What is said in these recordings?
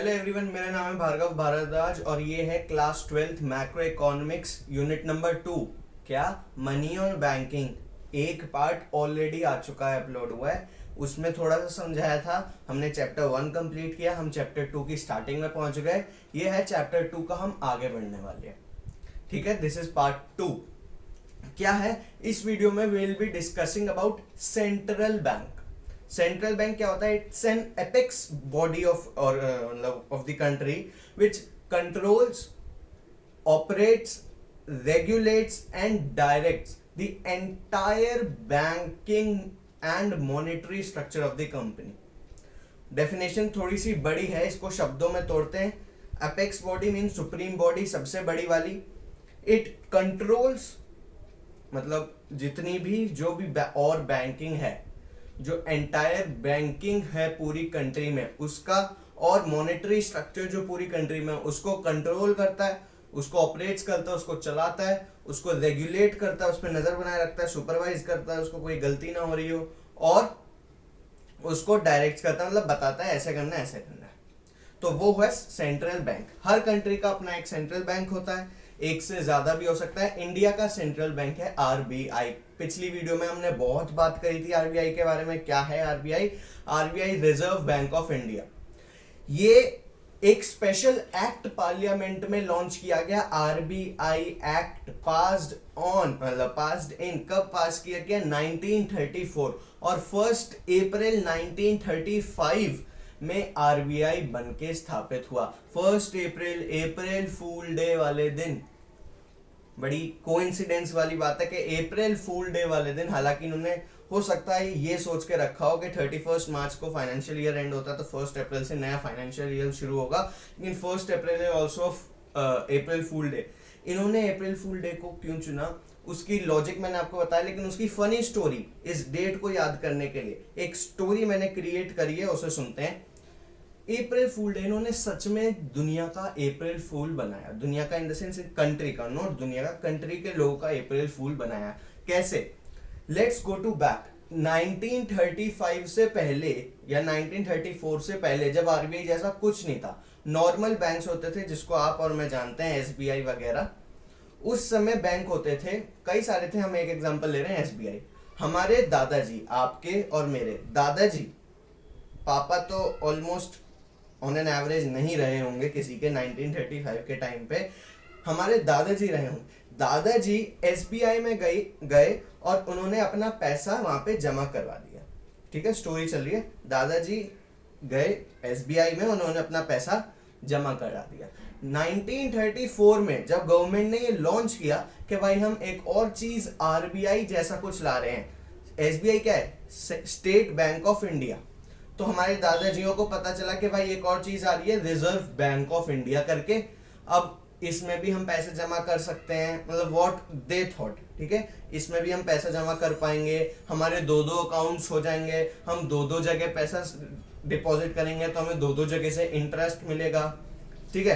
Hello everyone, मेरा नाम है भार्गव भारद्वाज और ये है class 12th macro economics unit number 2। क्या मनी और बैंकिंग एक पार्ट ऑलरेडी आ चुका है, अपलोड हुआ है। उसमें थोड़ा सा समझाया था हमने। चैप्टर 1 कंप्लीट किया, हम चैप्टर 2 की स्टार्टिंग में पहुंच गए। ये है चैप्टर 2 का, हम आगे बढ़ने वाले हैं। ठीक है, दिस इज पार्ट 2। क्या है इस वीडियो में? We will be discussing about central bank. Central bank क्या होता है? It's an apex body of or of the country which controls, operates, regulates and directs the entire banking and monetary structure of the company. Definition थोड़ी सी बड़ी है, इसको शब्दों में तोड़ते हैं। Apex body mean supreme body, सबसे बड़ी वाली। इट कंट्रोल्स मतलब जितनी भी जो भी और बैंकिंग है, जो एंटायर बैंकिंग है पूरी कंट्री में उसका, और मॉनेटरी स्ट्रक्चर जो पूरी कंट्री में उसको कंट्रोल करता है, उसको ऑपरेट्स करता है, उसको चलाता है, उसको रेगुलेट करता है, उस पर नजर बनाए रखता है, सुपरवाइज करता है, उसको कोई गलती ना हो रही हो, और उसको डायरेक्ट करता है, मतलब बताता है ऐसे करना है ऐसे करना है। तो वो है सेंट्रल बैंक। हर कंट्री का अपना एक सेंट्रल बैंक होता है, एक से ज्यादा भी हो सकता है। इंडिया का सेंट्रल बैंक है आरबीआई। पिछली वीडियो में हमने बहुत बात करी थी आरबीआई के बारे में। क्या है RBI? RBI reserve bank of India. ये एक स्पेशल एक्ट पार्लियामेंट में लॉन्च किया गया, आरबीआई एक्ट, पास्ड ऑन मतलब पास्ड इन। कब पास किया गया? 1934, और 1 अप्रैल 1935 में आरबीआई बनके स्थापित हुआ। 1 अप्रैल, अप्रैल फूल डे वाले दिन। बड़ी कोइंसिडेंस वाली बात है कि अप्रैल फूल डे वाले दिन, हालांकि इन्होंने हो सकता है ये सोच के रखा हो कि 31 मार्च को फाइनेंशियल ईयर एंड होता है तो 1 अप्रैल से नया फाइनेंशियल ईयर शुरू होगा, लेकिन 1 अप्रैल है ऑल्सो अप्रैल फूल डे। इन्होंने अप्रैल फूल डे को क्यों चुना, उसकी लॉजिक मैंने आपको बताया, लेकिन उसकी फनी स्टोरी इस डेट को याद करने के लिए एक स्टोरी मैंने क्रिएट करी है, उसे सुनते हैं। अप्रैल फूल डे, इन्होंने सच में दुनिया का अप्रैल फूल बनाया। दुनिया का इन द सेंस कंट्री का, नॉट दुनिया का, कंट्री के लोगों का अप्रैल फूल बनाया। कैसे? लेट्स गो टू बैक 1935 से पहले या 1934 से पहले, जब आरबीआई जैसा कुछ नहीं था, नॉर्मल बैंक्स होते थे जिसको आप और मैं जानते हैं, एसबीआई वगैरह। उस समय बैंक होते थे, कई सारे थे। हम एक एग्जांपल ले रहे हैं, एसबीआई। हमारे दादाजी, आपके और मेरे दादाजी, पापा तो ऑलमोस्ट ऑन एन एवरेज नहीं रहे होंगे किसी के 1935 के टाइम पे, हमारे दादाजी रहे होंगे। दादाजी एसबीआई में गए और उन्होंने अपना पैसा वहां पे जमा करवा दिया। ठीक है, स्टोरी चल रही है। दादाजी गए एसबीआई में, उन्होंने अपना पैसा जमा करा दिया। 1934 में जब गवर्नमेंट ने ये लॉन्च किया कि भाई हम एक और चीज आरबीआई जैसा कुछ ला रहे हैं। एसबीआई क्या है? State bank of India. तो हमारे दादाजियों को पता चला कि भाई एक और चीज आ रही है, रिजर्व बैंक ऑफ इंडिया करके। अब इसमें भी हम पैसे जमा कर सकते हैं, मतलब व्हाट दे थॉट। ठीक है, इसमें भी हम पैसा जमा कर पाएंगे, हमारे 2 अकाउंट्स हो जाएंगे, हम 2 जगह पैसा डिपॉजिट करेंगे तो हमें 2 जगह से इंटरेस्ट मिलेगा। ठीक है,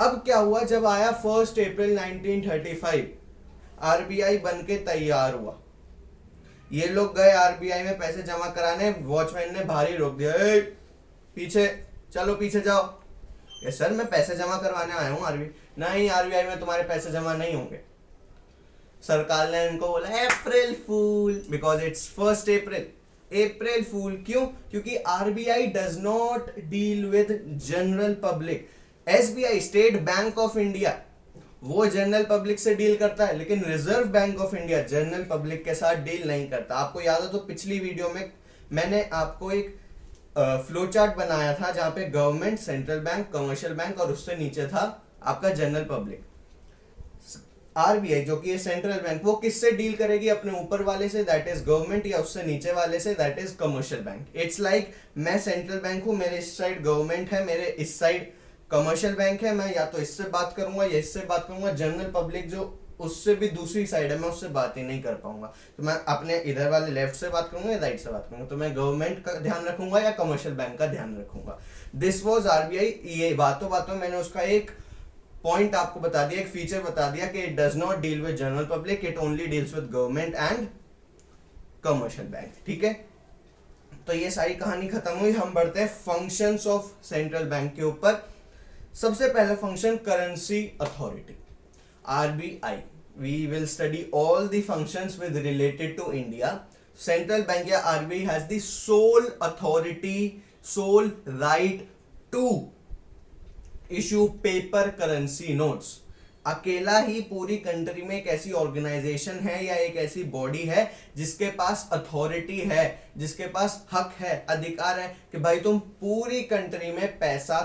अब क्या हुआ? जब आया 1 अप्रैल 1935, आरबीआई बन के तैयार हुआ। ये लोग गए आरबीआई में पैसे जमा कराने, वॉचमैन ने भारी रोक दिया, पीछे चलो, पीछे जाओ। ये सर मैं पैसे जमा करवाने आया हूँ आरबीआई। नहीं, आरबीआई में तुम्हारे पैसे जमा नहीं होंगे। सरकार ने इनको बोला अप्रैल फूल, बिकॉज इट्स 1 अप्रैल। अप्रैल फूल क्यों? क्योंकि RBI does not deal with general public. SBI, state bank of India, वो जनरल पब्लिक से डील करता है, लेकिन reserve bank of India general public के साथ डील नहीं करता। आपको याद हो तो पिछली वीडियो में मैंने आपको एक फ्लो चार्ट बनाया था जहां पे government, central bank, commercial bank और उससे नीचे था आपका जनरल पब्लिक। आरबीआई जो कि सेंट्रल बैंक, वो किससे डील करेगी? अपने ऊपर वाले से, दैट इज गवर्नमेंट, या उससे नीचे वाले से, that is commercial bank. It's like मैं सेंट्रल बैंक हूं, मेरे इस साइड गवर्नमेंट है, मेरे इस साइड कमर्शियल बैंक है। मैं या तो इससे बात करूंगा या इससे बात करूंगा। जनरल पब्लिक जो उससे भी दूसरी साइड है, मैं उससे बात ही नहीं कर पाऊंगा। तो मैं अपने इधर वाले लेफ्ट से बात करूंगा या राइट से बात करूंगा, तो मैं गवर्नमेंट का ध्यान रखूंगा या कमर्शियल बैंक का ध्यान रखूंगा। This was RBI. ये बातों बातों मैंने उसका एक पॉइंट आपको बता दिया, एक फीचर बता दिया कि it does not deal with general public, it only deals with government and commercial bank. ठीक है, तो ये सारी कहानी खत्म हुई। हम बढ़ते हैं फंक्शंस ऑफ सेंट्रल बैंक के ऊपर। सबसे पहला function currency authority, RBI. We will study all the functions with related to India. Central bank या RBI has the sole authority, sole right to issue paper currency notes. अकेला ही पूरी country में एक ऐसी ऑर्गेनाइजेशन है या एक ऐसी बॉडी है जिसके पास अथॉरिटी है, जिसके पास हक है, अधिकार है कि भाई तुम पूरी कंट्री में पैसा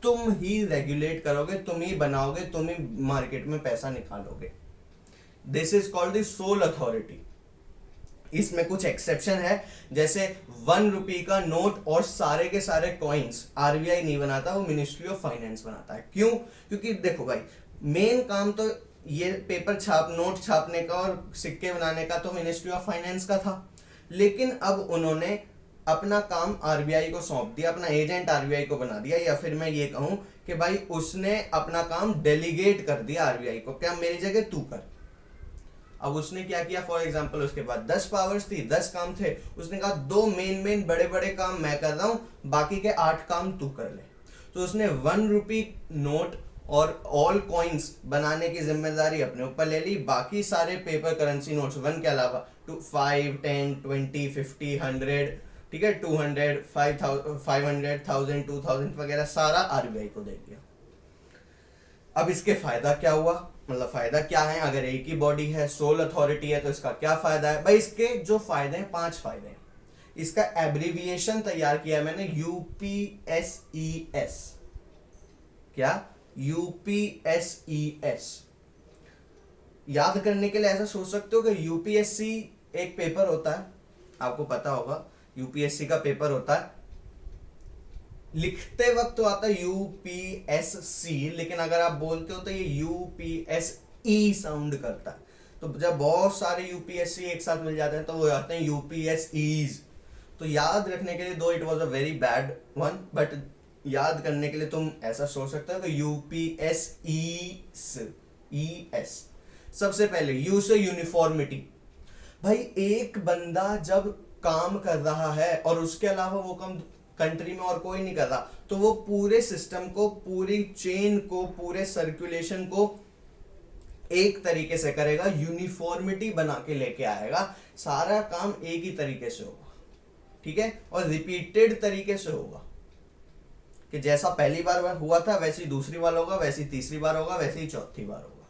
तुम ही रेगुलेट करोगे, तुम ही बनाओगे, तुम ही मार्केट में पैसा निकालोगे। This is called the sole authority. इसमें कुछ एक्सेप्शन है, जैसे 1 रुपये का नोट और सारे के सारे कॉइन्स आरबीआई नहीं बनाता, वो मिनिस्ट्री ऑफ फाइनेंस बनाता है। क्यों? क्योंकि देखो भाई, मेन काम तो ये पेपर नोट छापने का और सिक्के बनाने का तो मिनिस्ट्री ऑफ फाइनेंस का था, लेकिन अब उन्होंने अपना काम आरबीआई को सौंप दिया, अपना एजेंट आरबीआई को बना दिया, या फिर मैं ये कहूं कि भाई उसने अपना काम डेलीगेट कर दिया आरबीआई को, क्या मेरी जगह तू कर। अब उसने क्या किया, फॉर एग्जांपल उसके बाद 10 पावर्स थी, 10 काम थे, उसने कहा 2 मेन बड़े बड़े काम मैं कर रहा हूं, बाकी के 8 काम तू कर ले। तो उसने 1 रुपये नोट और ऑल कॉइन्स बनाने की जिम्मेदारी अपने ऊपर ले ली, बाकी सारे पेपर करेंसी नोट्स 1 के अलावा 5, 10, 20, 50, 100, ठीक है, 200, 500, 1000, 2000 वगैरह सारा आरबीआई को दे दिया। अब इसके फायदा क्या हुआ, मतलब फायदा क्या है? अगर एक ही बॉडी है, सोल अथॉरिटी है, तो इसका क्या फायदा है भाई? इसके जो फायदे हैं 5 फायदे हैं। इसका एब्रीविएशन तैयार किया है मैंने, यूपीएसईएस। क्या? यूपीएसईएस। याद करने के लिए ऐसा सोच सकते हो कि यूपीएससी एक पेपर होता है, आपको पता होगा यूपीएससी का पेपर होता है, लिखते वक्त तो आता है यूपीएससी, लेकिन अगर आप बोलते हो तो ये यूपीएसई साउंड करता है। तो जब बहुत सारे यूपीएससी एक साथ मिल जाते हैं तो वो आते हैं यूपीएसईज। तो याद रखने के लिए, दो it was a very bad one, but याद करने के लिए तुम ऐसा सोच सकते हो कि यूपीएसईएस। सबसे पहले यू से यूनिफॉर्मिटी। भाई एक बंदा जब काम कर रहा है और उसके अलावा वो काम कंट्री में और कोई नहीं कर रहा, तो वो पूरे सिस्टम को, पूरी चेन को, पूरे सर्कुलेशन को एक तरीके से करेगा, यूनिफॉर्मिटी बना के लेके आएगा, सारा काम एक ही तरीके से होगा, ठीक है, और रिपीटेड तरीके से होगा, कि जैसा पहली बार हुआ था वैसी दूसरी बार होगा, वैसी तीसरी बार होगा, वैसी चौथी बार होगा।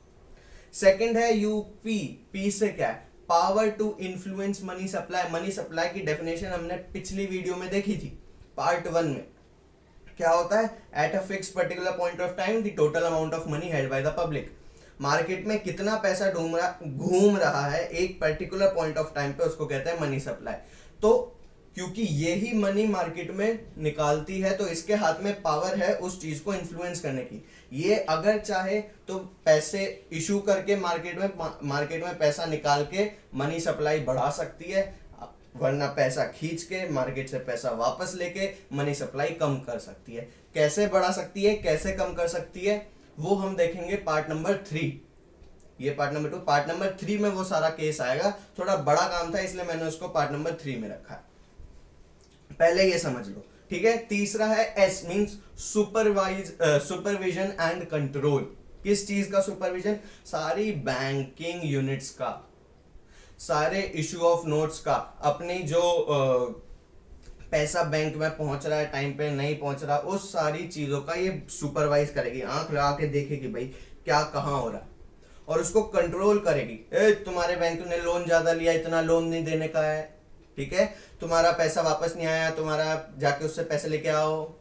सेकंड है यूपी। पी से क्या है? Power to influence money supply. Money supply की डेफिनेशन हमने पिछली वीडियो में देखी थी, पार्ट 1 में। क्या होता है? At a fix particular point of time the total amount of money held by the public. Market में कितना पैसा घूम रहा है एक पर्टिकुलर पॉइंट ऑफ टाइम पे, उसको कहते हैं मनी सप्लाई। तो क्योंकि यही मनी मार्केट में निकालती है, तो इसके हाथ में पावर है उस चीज को इन्फ्लुएंस करने की। ये अगर चाहे तो पैसे इशू करके मार्केट में पैसा निकाल के मनी सप्लाई बढ़ा सकती है, वरना पैसा खींच के मार्केट से पैसा वापस लेके मनी सप्लाई कम कर सकती है। कैसे बढ़ा सकती है, कैसे कम कर सकती है, वो हम देखेंगे पार्ट नंबर 3। ये पार्ट नंबर 2। पार्ट नंबर 3 में वो सारा केस आएगा। थोड़ा बड़ा काम था इसलिए मैंने उसको पार्ट नंबर 3 में रखा है, पहले ये समझ लो, ठीक है। तीसरा है S, means supervision and control. किस चीज का सुपरविजन? सारी बैंकिंग यूनिट्स का, सारे इशू ऑफ नोट्स का, अपनी जो पैसा बैंक में पहुंच रहा है टाइम पे, नहीं पहुंच रहा, उस सारी चीजों का ये सुपरवाइज करेगी, आंख लगा के देखेगी भाई क्या कहाँ हो रहा है, और उसको कंट्रोल करेगी। तुम्हारे बैंक ने लोन ज्यादा लिया, इतना लोन नहीं देने का है, ठीक है, तुम्हारा पैसा वापस नहीं आया, तुम्हारा जाके उससे पैसे लेके आओ।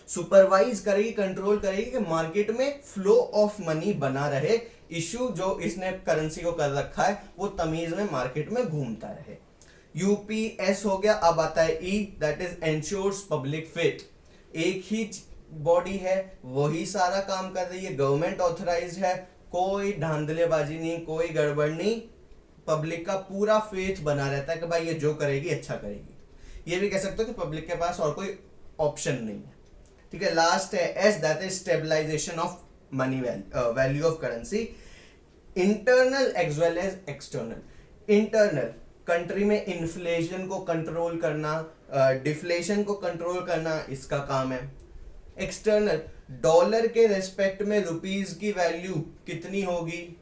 सुपरवाइज करेगी, कंट्रोल करेगी कि मार्केट में फ्लो ऑफ मनी बना रहे, इशू जो इसने करेंसी को कर रखा है वो तमीज में मार्केट में घूमता रहे। यूपीएस हो गया। अब आता है E, that is ensures public faith. एक ही बॉडी है, वही सारा काम कर रही है, गवर्नमेंट ऑथराइज्ड है, कोई धांधलेबाजी नहीं, कोई गड़बड़ नहीं, पब्लिक का पूरा फेथ बना रहता है कि भाई ये जो करेगी अच्छा करेगी। ये भी कह सकते हो कि पब्लिक के पास और कोई ऑप्शन नहीं है, ठीक है। लास्ट है S, that is stabilization of money value of currency, internal as well as external. Internal country में इन्फ्लेशन को कंट्रोल करना, डिफ्लेशन को कंट्रोल करना इसका काम है। एक्सटर्नल, डॉलर के रेस्पेक्ट में रुपीज की वैल्यू कितनी होगी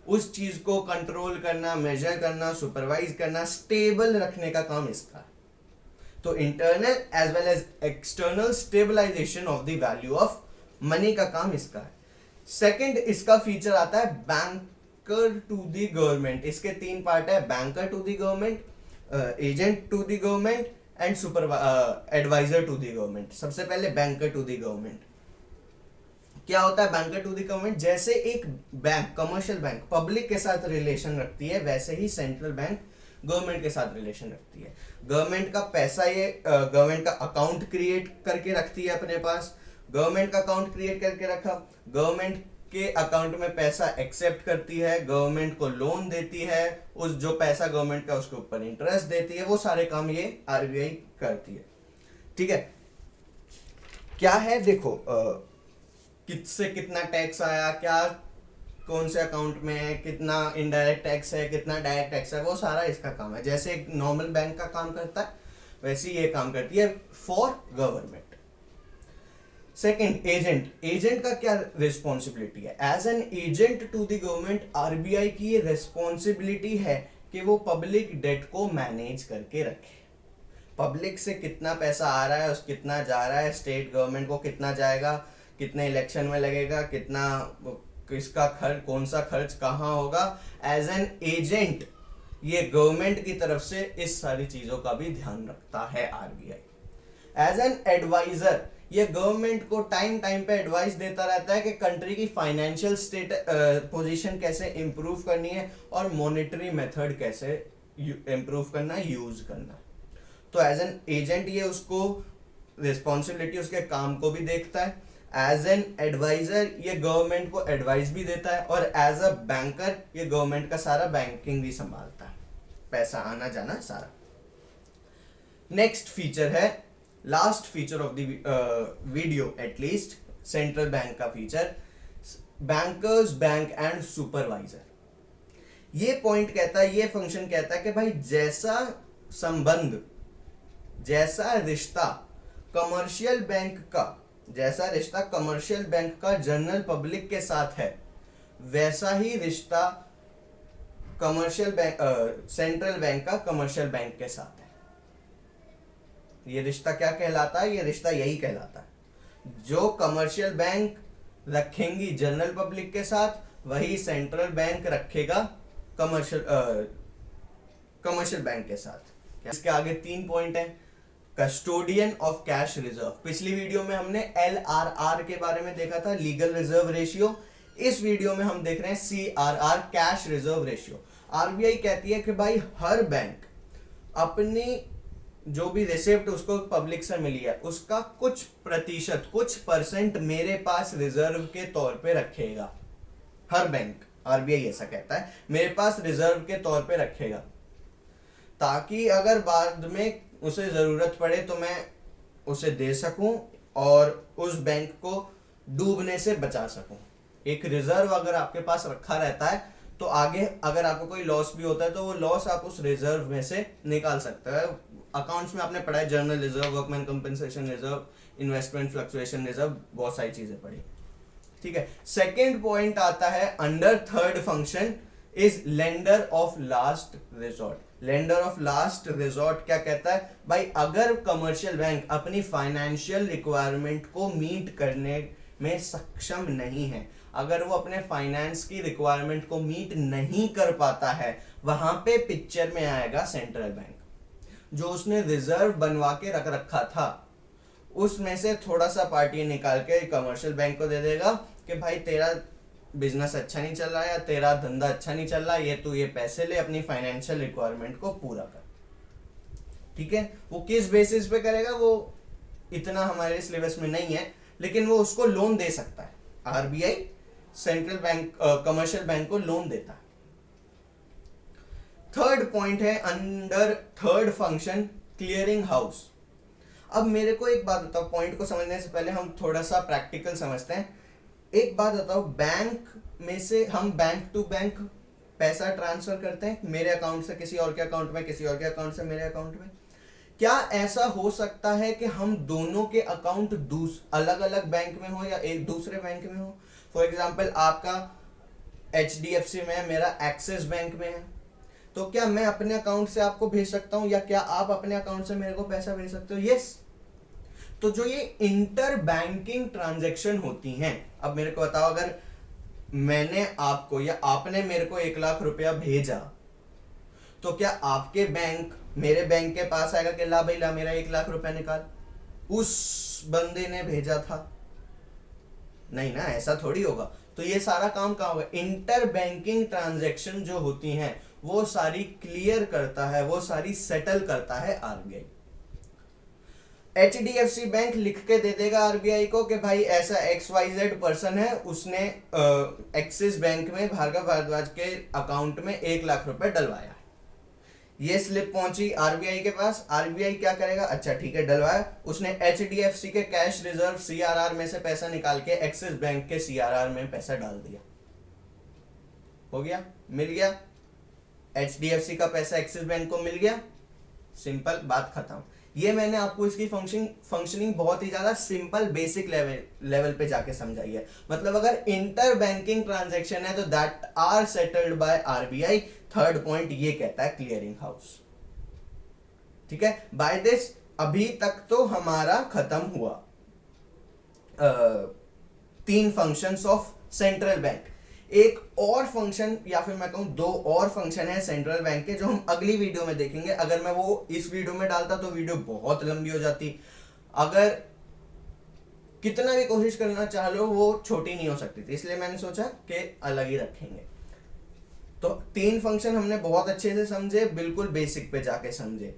उस चीज को कंट्रोल करना, मेजर करना, सुपरवाइज करना, स्टेबल रखने का काम इसका है। तो internal as well as external stabilization of the value of money का काम इसका है। सेकंड इसका फीचर आता है बैंकर टू द गवर्नमेंट। इसके 3 पार्ट है, banker to the government, agent to the government and adviser to the government. सबसे पहले बैंकर टू द गवर्नमेंट। क्या होता है बैंकर टू द गवर्नमेंट? जैसे एक बैंक, कमर्शियल बैंक पब्लिक के साथ रिलेशन रखती है, वैसे ही सेंट्रल बैंक गवर्नमेंट के साथ रिलेशन रखती है। गवर्नमेंट का पैसा ये गवर्नमेंट का अकाउंट क्रिएट करके रखती है अपने पास। गवर्नमेंट का अकाउंट क्रिएट करके रखा, गवर्नमेंट के अकाउंट में पैसा एक्सेप्ट करती है, गवर्नमेंट को लोन देती है, उस जो पैसा गवर्नमेंट का उसके ऊपर इंटरेस्ट देती है, वो सारे काम ये आरबीआई करती है। ठीक है, क्या है देखो, किससे कितना टैक्स आया, क्या कौन से अकाउंट में है, कितना इनडायरेक्ट टैक्स है, कितना डायरेक्ट टैक्स है, वो सारा इसका काम है। जैसे एक नॉर्मल बैंक का काम करता है वैसे ये काम करती है for government. Second, agent. Agent का क्या रिस्पॉन्सिबिलिटी है? As an agent to the government RBI की ये रिस्पॉन्सिबिलिटी है कि वो पब्लिक डेट को मैनेज करके रखे। पब्लिक से कितना पैसा आ रहा है, उस कितना जा रहा है, स्टेट गवर्नमेंट को कितना जाएगा, कितने इलेक्शन में लगेगा, कितना किसका खर्च, कौन सा खर्च कहाँ होगा। एज एन एजेंट ये गवर्नमेंट की तरफ से इस सारी चीजों का भी ध्यान रखता है आरबीआई। एज एन एडवाइजर ये गवर्नमेंट को टाइम टाइम पे एडवाइस देता रहता है कि कंट्री की फाइनेंशियल स्टेट पोजीशन कैसे इंप्रूव करनी है और मॉनेटरी मेथड कैसे इंप्रूव करना है, यूज करना है। तो एज एन एजेंट ये उसको रिस्पॉन्सिबिलिटी, उसके काम को भी देखता है। एज एन एडवाइजर ये गवर्नमेंट को एडवाइस भी देता है, और एज अ बैंकर ये गवर्नमेंट का सारा बैंकिंग भी संभालता है, पैसा आना जाना सारा। नेक्स्ट फीचर है, last feature of the video at least, central bank का feature, bankers bank and supervisor. ये पॉइंट कहता है, ये फंक्शन कहता है कि भाई जैसा संबंध, जैसा रिश्ता कमर्शियल बैंक का, जैसा रिश्ता कमर्शियल बैंक का जनरल पब्लिक के साथ है, वैसा ही रिश्ता कमर्शियल बैंक सेंट्रल बैंक का कमर्शियल बैंक के साथ है। ये रिश्ता क्या कहलाता है? ये रिश्ता यही कहलाता है, जो कमर्शियल बैंक रखेंगी जनरल पब्लिक के साथ, वही सेंट्रल बैंक रखेगा कमर्शियल बैंक के साथ। इसके आगे 3 पॉइंट है। Custodian of cash reserve. पिछली वीडियो में हमने LRR के बारे में देखा था, लीगल रिजर्व रेशियो। इस वीडियो में हम देख रहे हैं CRR, cash reserve ratio. RBI कहती है कि भाई हर बैंक अपनी जो भी रिसिप्ट उसको पब्लिक से मिली है, उसका कुछ प्रतिशत, कुछ परसेंट मेरे पास रिजर्व के तौर पे रखेगा। हर बैंक, आरबीआई ऐसा कहता है, मेरे पास रिजर्व के तौर पे रखेगा, ताकि अगर बाद में उसे जरूरत पड़े तो मैं उसे दे सकूं और उस बैंक को डूबने से बचा सकूं। एक रिजर्व अगर आपके पास रखा रहता है तो आगे अगर आपको कोई लॉस भी होता है तो वो लॉस आप उस रिजर्व में से निकाल सकते हैं। अकाउंट्स में आपने पढ़ा है, journal reserve, workman compensation reserve, investment fluctuation reserve, बहुत सारी चीजें पढ़ी। ठीक है, सेकेंड पॉइंट आता है under third function is lender of last resort. Lender of last resort क्या कहता है? भाई अगर कमर्शियल बैंक अपनी फाइनेंशियल रिक्वायरमेंट को मीट करने में सक्षम नहीं है, अगर वो अपने फाइनेंस की रिक्वायरमेंट को मीट नहीं कर पाता है, वहां पे पिक्चर में आएगा सेंट्रल बैंक। जो उसने रिजर्व बनवा के रख रखा था उसमें से थोड़ा सा पार्टी निकाल के कमर्शियल बैंक को दे देगा कि भाई तेरा बिजनेस अच्छा नहीं चल रहा है या तेरा धंधा अच्छा नहीं चल रहा, ये तू ये पैसे ले, अपनी फाइनेंशियल रिक्वायरमेंट को पूरा कर। ठीक है, वो किस बेसिस पे करेगा वो इतना हमारे सिलेबस में नहीं है, लेकिन वो उसको लोन दे सकता है। RBI central bank commercial bank को लोन देता है। थर्ड पॉइंट है under third function clearing house. अब मेरे को एक बात बताओ, पॉइंट को समझने से पहले हम थोड़ा सा प्रैक्टिकल समझते हैं। एक बात बताओ, बैंक में से हम बैंक टू बैंक पैसा ट्रांसफर करते हैं मेरे अकाउंट से किसी और के अकाउंट में, किसी और के अकाउंट से मेरे अकाउंट में। क्या ऐसा हो सकता है कि हम दोनों के अकाउंट अलग अलग बैंक में हो या एक दूसरे बैंक में हो? फॉर एग्जाम्पल आपका HDFC में है, मेरा एक्सिस बैंक में है, तो क्या मैं अपने अकाउंट से आपको भेज सकता हूं या क्या आप अपने अकाउंट से मेरे को पैसा भेज सकते हो? यस। तो जो ये इंटर बैंकिंग ट्रांजैक्शन होती हैं, अब मेरे को बताओ, अगर मैंने आपको या आपने मेरे को 1 लाख रुपया भेजा, तो क्या आपके बैंक मेरे बैंक के पास आएगा कि ला भाई ला मेरा 1 लाख रुपया निकाल, उस बंदे ने भेजा था? नहीं ना, ऐसा थोड़ी होगा। तो ये सारा काम कहाँ होगा? इंटर बैंकिंग ट्रांजैक्शन जो होती हैं वो सारी क्लियर करता है, वो सारी सेटल करता है RBI। HDFC बैंक लिख के दे देगा RBI को कि भाई ऐसा XYZ पर्सन है, उसने एक्सिस बैंक में भार्गव भारद्वाज के अकाउंट में 1 लाख रुपए डलवाया। ये स्लिप पहुंची RBI के पास। RBI क्या करेगा? अच्छा ठीक है, डलवाया उसने, HDFC के कैश रिजर्व CRR में से पैसा निकाल के एक्सिस बैंक के CRR में पैसा डाल दिया। हो गया, मिल गया, HDFC का पैसा एक्सिस बैंक को मिल गया, सिंपल, बात खत्म। ये मैंने आपको इसकी फंक्शनिंग बहुत ही ज्यादा सिंपल बेसिक लेवल पे जाके समझाई है। मतलब अगर इंटर बैंकिंग ट्रांजैक्शन है तो that are settled by RBI। Third point ये कहता है क्लियरिंग हाउस। ठीक है, बाय दिस अभी तक तो हमारा खत्म हुआ 3 फंक्शंस ऑफ सेंट्रल बैंक। एक और फंक्शन या फिर मैं कहूं 2 और फंक्शन है सेंट्रल बैंक के, जो हम अगली वीडियो में देखेंगे। अगर मैं वो इस वीडियो में डालता तो वीडियो बहुत लंबी हो जाती, अगर कितना भी कोशिश करना चाह लो वो छोटी नहीं हो सकती थी, इसलिए मैंने सोचा कि अलग ही रखेंगे। तो 3 फंक्शन हमने बहुत अच्छे से समझे, बिल्कुल बेसिक पे जाके समझे।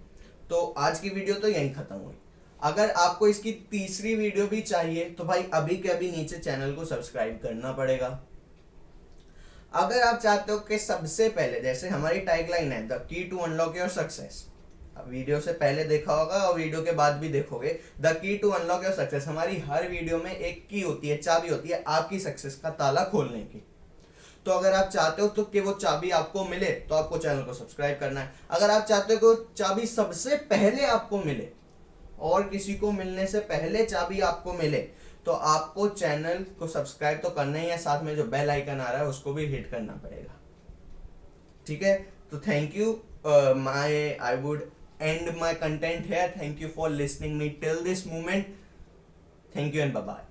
तो आज की वीडियो तो यहीं खत्म हुई। अगर आपको इसकी तीसरी वीडियो भी चाहिए तो भाई अभी के अभी नीचे चैनल को सब्सक्राइब करना पड़ेगा। अगर आप चाहते हो कि सबसे पहले, जैसे हमारी टैगलाइन है the key to unlock your success, video से पहले देखा होगा और वीडियो के बाद भी देखोगे, the key to unlock your success. हमारी हर वीडियो में एक की होती है, चाबी होती है आपकी सक्सेस का ताला खोलने की। तो अगर आप चाहते हो तो कि वो चाबी आपको मिले तो आपको चैनल को सब्सक्राइब करना है। अगर आप चाहते हो कि चाबी सबसे पहले आपको मिले और किसी को मिलने से पहले चाबी आपको मिले, तो आपको चैनल को सब्सक्राइब तो करना ही है, साथ में जो बेल आइकन आ रहा है उसको भी हिट करना पड़ेगा। ठीक है, तो thank you. I would end my content here. Thank you for listening me till this moment. Thank you and bye bye.